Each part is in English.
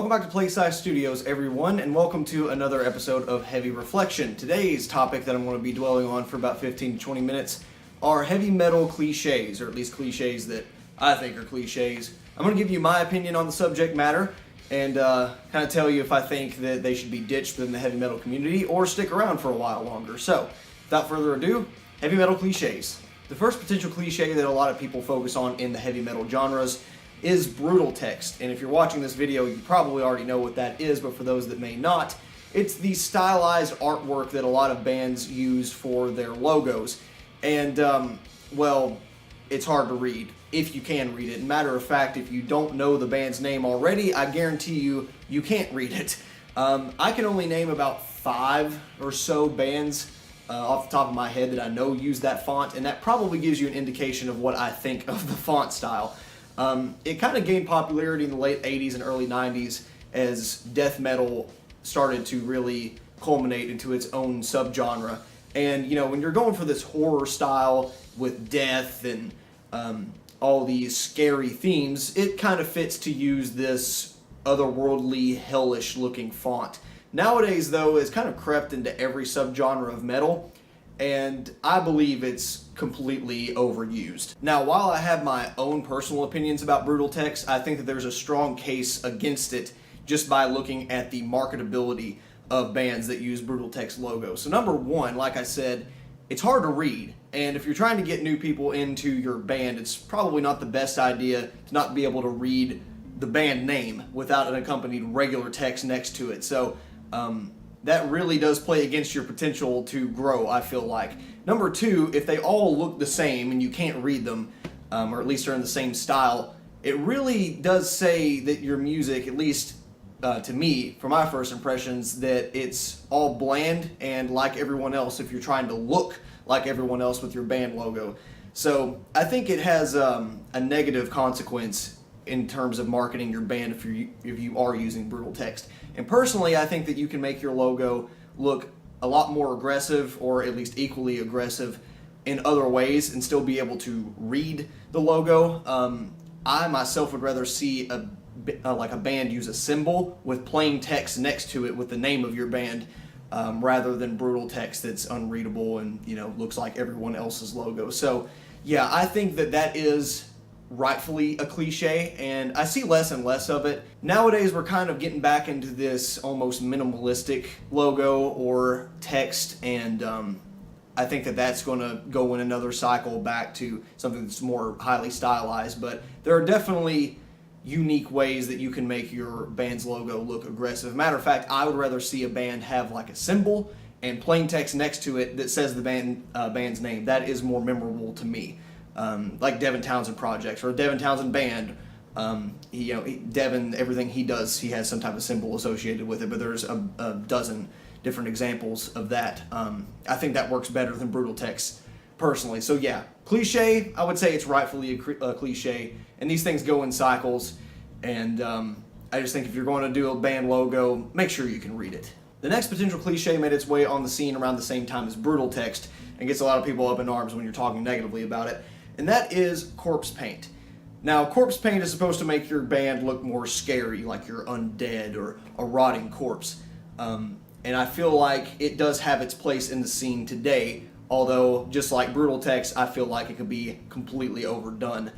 Welcome back to Plague Scythe Studios, everyone, and welcome to another episode of Heavy Reflection. Today's topic that I'm going to be dwelling on for about 15 to 20 minutes are heavy metal cliches, or at least cliches that I think are cliches. I'm going to give you my opinion on the subject matter and kind of tell you if I think that they should be ditched within the heavy metal community or stick around for a while longer. So, without further ado, heavy metal cliches. The first potential cliche that a lot of people focus on in the heavy metal genres is brutal text, and if you're watching this video you probably already know what that is, but for those that may not, it's the stylized artwork that a lot of bands use for their logos, and well, it's hard to read if you can read it. Matter of fact, if you don't know the band's name already, I guarantee you can't read it. I can only name about 5 or so bands off the top of my head that I know use that font, and that probably gives you an indication of what I think of the font style. It kind of gained popularity in the late 80s and early 90s as death metal started to really culminate into its own subgenre. And, you know, when you're going for this horror style with death and all these scary themes, it kind of fits to use this otherworldly, hellish looking font. Nowadays, though, it's kind of crept into every subgenre of metal, and I believe it's completely overused. Now, while I have my own personal opinions about brutal text, I think that there's a strong case against it just by looking at the marketability of bands that use brutal text logos. So number one, like I said, it's hard to read, and if you're trying to get new people into your band, it's probably not the best idea to not be able to read the band name without an accompanied regular text next to it. So that really does play against your potential to grow, I feel like. Number two, if they all look the same and you can't read them, or at least are in the same style, it really does say that your music, at least to me, for my first impressions, that it's all bland and like everyone else if you're trying to look like everyone else with your band logo. So I think it has a negative consequence in terms of marketing your band if you are using brutal text. And personally, I think that you can make your logo look a lot more aggressive, or at least equally aggressive, in other ways and still be able to read the logo. I myself would rather see like a band use a symbol with plain text next to it with the name of your band, rather than brutal text that's unreadable and, you know, looks like everyone else's logo. So yeah, I think that that is rightfully a cliche, and I see less and less of it. Nowadays we're kind of getting back into this almost minimalistic logo or text, and I think that that's going to go in another cycle back to something that's more highly stylized, but there are definitely unique ways that you can make your band's logo look aggressive. Matter of fact, I would rather see a band have like a symbol and plain text next to it that says the band's name. That is more memorable to me. Like Devin Townsend projects or a Devin Townsend band. Devin, everything he does, he has some type of symbol associated with it, but there's a dozen different examples of that. I think that works better than brutal text, personally. So yeah, cliche, I would say it's rightfully a cliche, and these things go in cycles, and I just think if you're going to do a band logo, make sure you can read it. The next potential cliche made its way on the scene around the same time as brutal text, and gets a lot of people up in arms when you're talking negatively about it, and that is corpse paint. Now, corpse paint is supposed to make your band look more scary, like you're undead or a rotting corpse. And I feel like it does have its place in the scene today, although, just like brutal text, I feel like it could be completely overdone.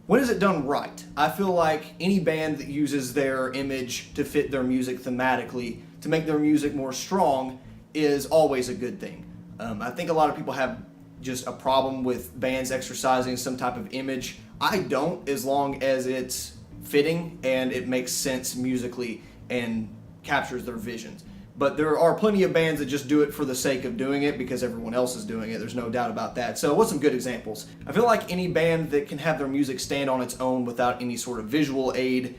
When is it done right? I feel like any band that uses their image to fit their music thematically, to make their music more strong, is always a good thing. I think a lot of people have just a problem with bands exercising some type of image. I don't, as long as it's fitting and it makes sense musically and captures their visions. But there are plenty of bands that just do it for the sake of doing it because everyone else is doing it. There's no doubt about that. So what's some good examples? I feel like any band that can have their music stand on its own without any sort of visual aid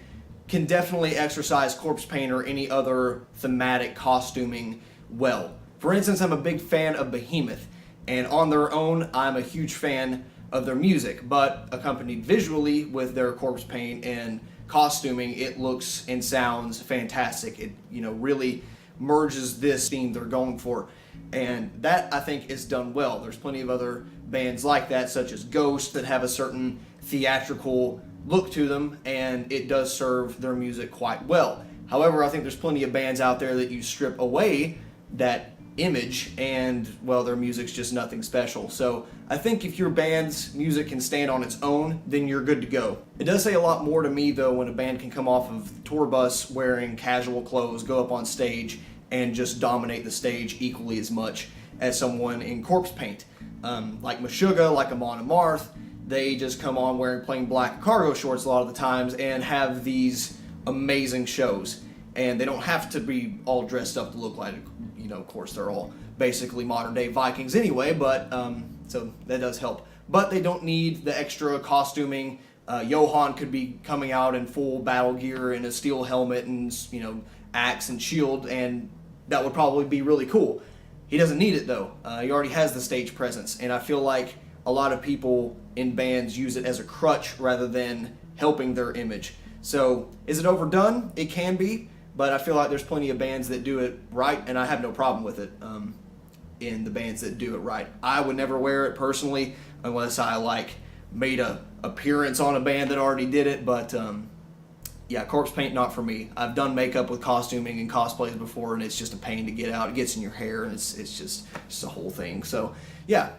can definitely exercise corpse paint or any other thematic costuming well. For instance, I'm a big fan of Behemoth, and on their own, I'm a huge fan of their music, but accompanied visually with their corpse paint and costuming, it looks and sounds fantastic. It, really merges this theme they're going for, and that, I think, is done well. There's plenty of other bands like that, such as Ghost, that have a certain theatrical look to them, and it does serve their music quite well. However, I think there's plenty of bands out there that you strip away that image and, well, their music's just nothing special. So I think if your band's music can stand on its own, then you're good to go. It does say a lot more to me, though, when a band can come off of the tour bus wearing casual clothes, go up on stage, and just dominate the stage equally as much as someone in corpse paint. Like Meshuggah, like Amon Amarth, they just come on wearing plain black cargo shorts a lot of the times and have these amazing shows. And they don't have to be all dressed up to look like, of course, they're all basically modern day Vikings anyway, but so that does help. But they don't need the extra costuming. Johan could be coming out in full battle gear and a steel helmet and, axe and shield, and that would probably be really cool. He doesn't need it, though. He already has the stage presence, and I feel like a lot of people in bands use it as a crutch rather than helping their image. So is it overdone? It can be. But I feel like there's plenty of bands that do it right, and I have no problem with it in the bands that do it right. I would never wear it personally unless I made a appearance on a band that already did it, but yeah, corpse paint, not for me. I've done makeup with costuming and cosplays before, and it's just a pain to get out. It gets in your hair, and it's just a whole thing. So yeah,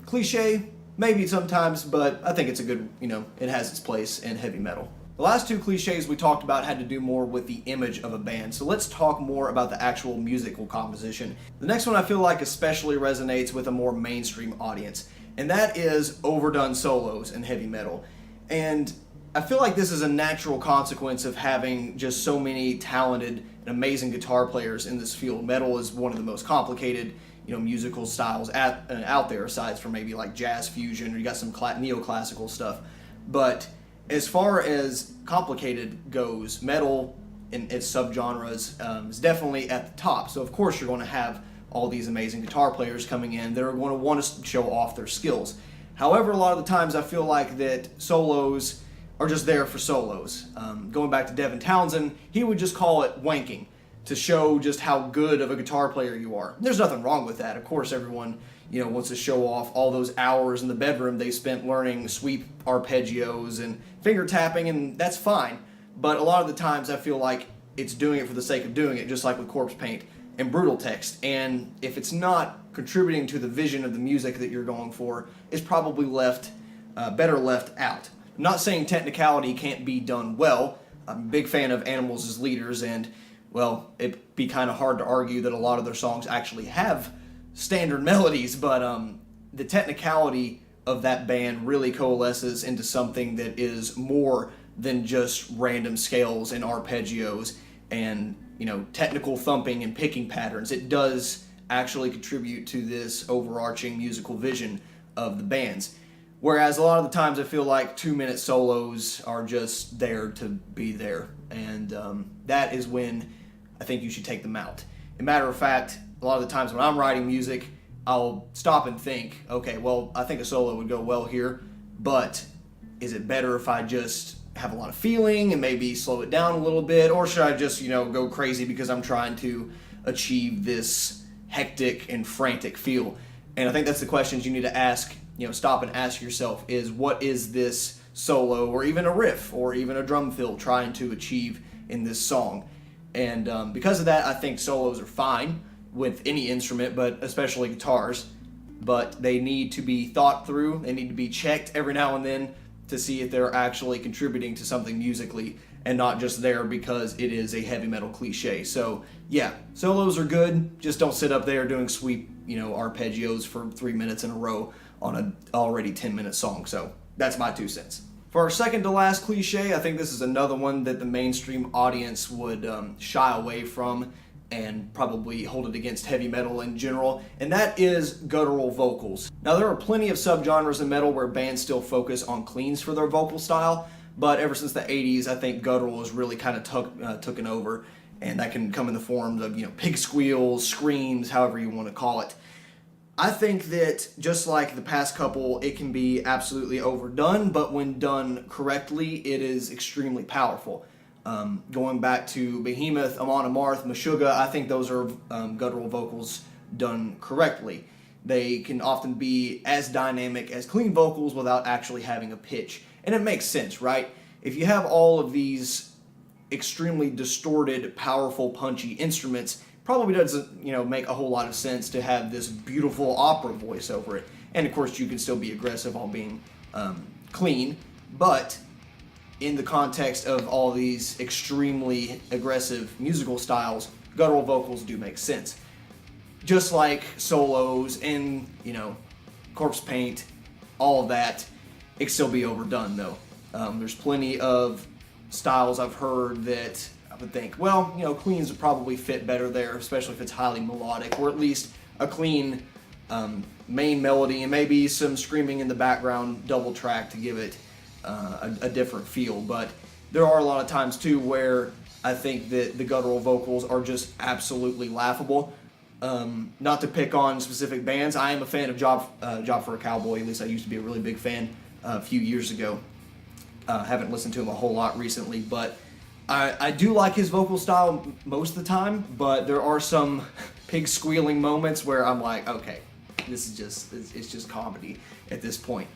cliche, maybe sometimes, but I think it's a good, it has its place in heavy metal. The last two cliches we talked about had to do more with the image of a band, so let's talk more about the actual musical composition. The next one I feel like especially resonates with a more mainstream audience, and that is overdone solos in heavy metal. And I feel like this is a natural consequence of having just so many talented and amazing guitar players in this field. Metal is one of the most complicated, musical styles out there, aside from maybe like jazz fusion, or you got some neoclassical stuff. But as far as complicated goes, metal in its subgenres is definitely at the top. So of course you're going to have all these amazing guitar players coming in that are going to want to show off their skills. However, a lot of the times I feel like that solos are just there for solos. Going back to Devin Townsend, he would just call it wanking to show just how good of a guitar player you are. There's nothing wrong with that. Of course, everyone wants to show off all those hours in the bedroom they spent learning sweep arpeggios and finger tapping, and that's fine. But a lot of the times I feel like it's doing it for the sake of doing it, just like with corpse paint and brutal text. And if it's not contributing to the vision of the music that you're going for, it's probably better left out. I'm not saying technicality can't be done well. I'm a big fan of Animals as Leaders, and, well, it'd be kind of hard to argue that a lot of their songs actually have standard melodies, but the technicality of that band really coalesces into something that is more than just random scales and arpeggios and, technical thumping and picking patterns. It does actually contribute to this overarching musical vision of the bands. Whereas a lot of the times I feel like 2-minute solos are just there to be there, and that is when I think you should take them out. As a matter of fact, a lot of the times when I'm writing music, I'll stop and think, okay, well, I think a solo would go well here, but is it better if I just have a lot of feeling and maybe slow it down a little bit, or should I just, go crazy because I'm trying to achieve this hectic and frantic feel? And I think that's the questions you need to ask, stop and ask yourself, is what is this solo or even a riff or even a drum fill trying to achieve in this song? And because of that, I think solos are fine with any instrument, but especially guitars. But they need to be thought through. They need to be checked every now and then to see if they're actually contributing to something musically and not just there because it is a heavy metal cliche. So yeah, solos are good. Just don't sit up there doing sweep, arpeggios for 3 minutes in a row on an already 10-minute song. So that's my 2 cents. For our second to last cliche, I think this is another one that the mainstream audience would shy away from and probably hold it against heavy metal in general, and that is guttural vocals. Now, there are plenty of subgenres in metal where bands still focus on cleans for their vocal style, but ever since the 80s, I think guttural has really kind of taken over, and that can come in the forms of, pig squeals, screams, however you want to call it. I think that just like the past couple, it can be absolutely overdone, but when done correctly, it is extremely powerful. Going back to Behemoth, Amon Amarth, Meshuggah, I think those are guttural vocals done correctly. They can often be as dynamic as clean vocals without actually having a pitch. And it makes sense, right? If you have all of these extremely distorted, powerful, punchy instruments, probably doesn't, make a whole lot of sense to have this beautiful opera voice over it. And of course, you can still be aggressive while being clean, but in the context of all these extremely aggressive musical styles, guttural vocals do make sense. Just like solos and, corpse paint, all of that, it can still be overdone though. There's plenty of styles I've heard that I would think, cleans would probably fit better there, especially if it's highly melodic, or at least a clean main melody and maybe some screaming in the background double track to give it a different feel. But there are a lot of times too where I think that the guttural vocals are just absolutely laughable. Not to pick on specific bands, I am a fan of Job for a Cowboy. At least I used to be a really big fan a few years ago. Haven't listened to him a whole lot recently, but I do like his vocal style most of the time, but there are some pig squealing moments where I'm like, okay, this is it's just comedy at this point.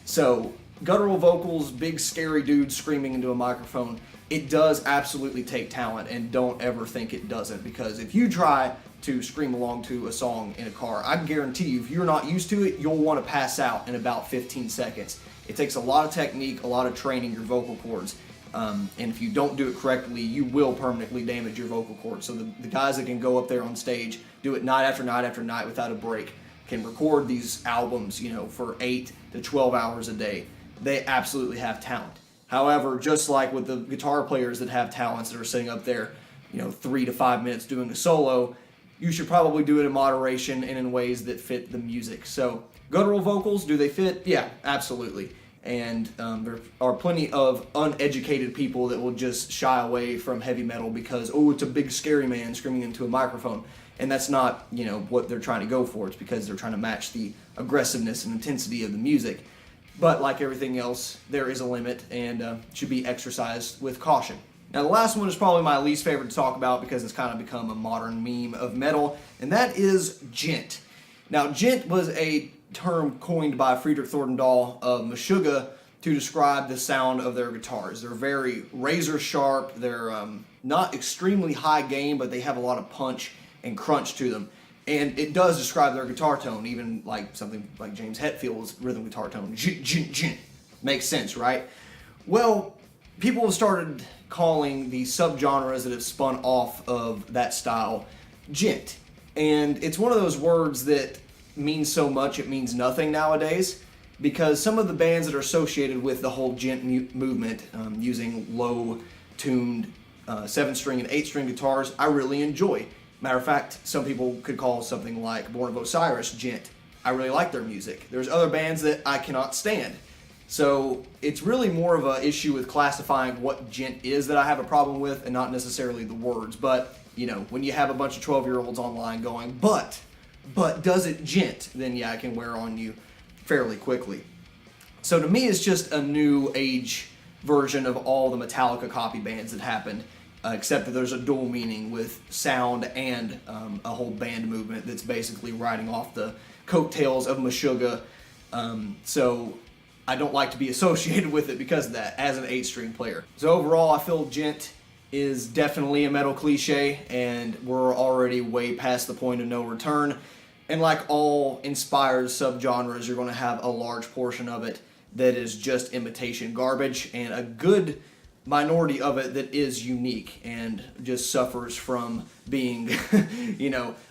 So guttural vocals, big scary dudes screaming into a microphone, it does absolutely take talent, and don't ever think it doesn't, because if you try to scream along to a song in a car, I guarantee you, if you're not used to it, you'll want to pass out in about 15 seconds. It takes a lot of technique, a lot of training your vocal cords, and if you don't do it correctly, you will permanently damage your vocal cords. So the guys that can go up there on stage, do it night after night after night without a break, can record these albums, for 8 to 12 hours a day. They absolutely have talent. However, just like with the guitar players that have talents that are sitting up there, 3 to 5 minutes doing a solo, you should probably do it in moderation and in ways that fit the music. So guttural vocals, do they fit? Yeah, absolutely. And there are plenty of uneducated people that will just shy away from heavy metal because, it's a big scary man screaming into a microphone. And that's not, what they're trying to go for. It's because they're trying to match the aggressiveness and intensity of the music. But like everything else, there is a limit and should be exercised with caution. Now the last one is probably my least favorite to talk about because it's kind of become a modern meme of metal, and that is djent. Now djent was a term coined by Friedrich Thorndahl of Meshuggah to describe the sound of their guitars. They're very razor sharp, they're not extremely high gain, but they have a lot of punch and crunch to them. And it does describe their guitar tone, even like something like James Hetfield's rhythm guitar tone. Djent. Makes sense, right? Well, people have started calling the subgenres that have spun off of that style djent. And it's one of those words that means so much it means nothing nowadays, because some of the bands that are associated with the whole djent movement, using low-tuned 7-string and 8-string guitars, I really enjoy. Matter of fact, some people could call something like Born of Osiris djent. I really like their music. There's other bands that I cannot stand. So it's really more of an issue with classifying what djent is that I have a problem with, and not necessarily the words. But, when you have a bunch of 12-year-olds online going, but does it djent? Then yeah, it can wear on you fairly quickly. So to me, it's just a new age version of all the Metallica copy bands that happened. Except that there's a dual meaning with sound and a whole band movement that's basically riding off the coattails of Meshuggah. So I don't like to be associated with it because of that, as an 8-string player. So overall, I feel djent is definitely a metal cliche, and we're already way past the point of no return. And like all inspired subgenres, you're going to have a large portion of it that is just imitation garbage, and a good minority of it that is unique and just suffers from being,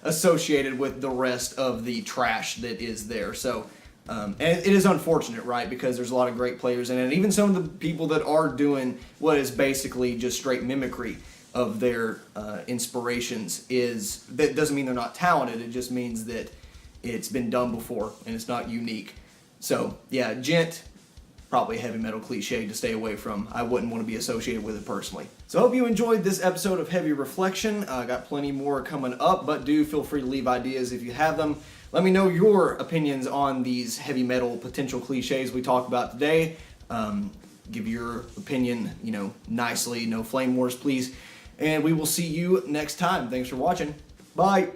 associated with the rest of the trash that is there. So, and it is unfortunate, right? Because there's a lot of great players in it. And even some of the people that are doing what is basically just straight mimicry of their inspirations that doesn't mean they're not talented. It just means that it's been done before and it's not unique. So, yeah, djent, probably a heavy metal cliche to stay away from. I wouldn't want to be associated with it personally. So I hope you enjoyed this episode of Heavy Reflection. Got plenty more coming up, but do feel free to leave ideas if you have them. Let me know your opinions on these heavy metal potential cliches we talked about today. Give your opinion, nicely. No flame wars, please. And we will see you next time. Thanks for watching. Bye.